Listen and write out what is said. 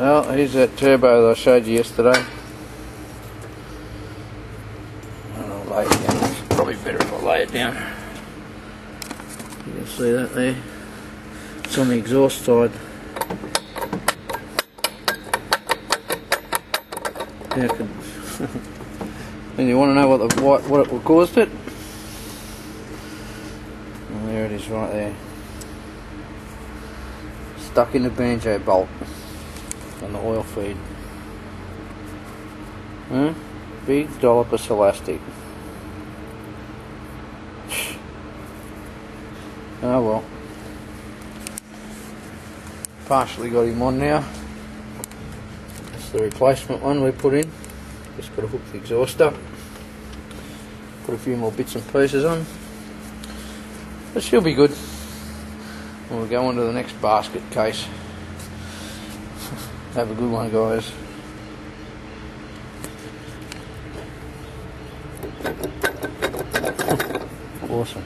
Well, here's that turbo that I showed you yesterday. I'll lay it down. It's probably better if I lay it down. You can see that there. It's on the exhaust side. And you want to know what caused it? Well, there it is, right there. Stuck in the banjo bolt on the oil feed. Big dollop of elastic. Oh well. Partially got him on now. That's the replacement one we put in. Just got to hook the exhaust up. Put a few more bits and pieces on. But she'll be good. We'll go on to the next basket case. Have a good one, guys. Awesome.